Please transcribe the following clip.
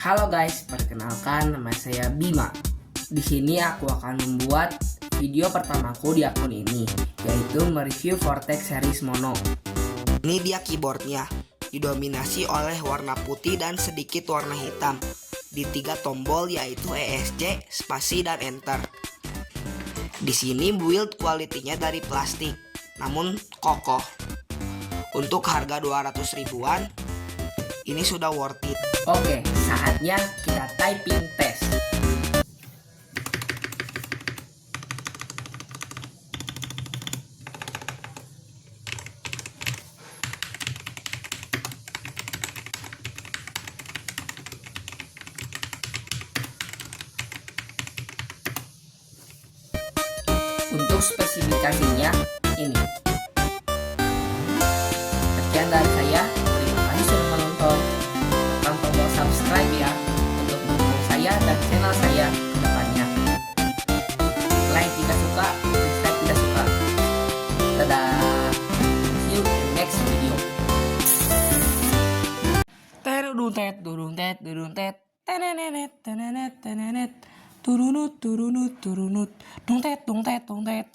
Halo guys, perkenalkan nama saya Bima. Di sini aku akan membuat video pertamaku di akun ini, yaitu mereview Vortex series mono. Ini dia keyboardnya, didominasi oleh warna putih dan sedikit warna hitam. Di 3 tombol yaitu ESC, spasi, dan enter. Di sini build quality-nya dari plastik, namun kokoh. Untuk harga 200 ribuan, ini sudah worth it. Oke, saatnya kita typing test. Untuk spesifikasinya ini. Sekian dari saya. Terima kasih sudah menonton. Tekan tombol subscribe ya untuk mendukung saya dan channel saya ke depannya. Like jika suka, dislike tidak suka. Dadah. See you in the next video. Turunut, turunut, turunut, dong tet, dong tet, dong tet,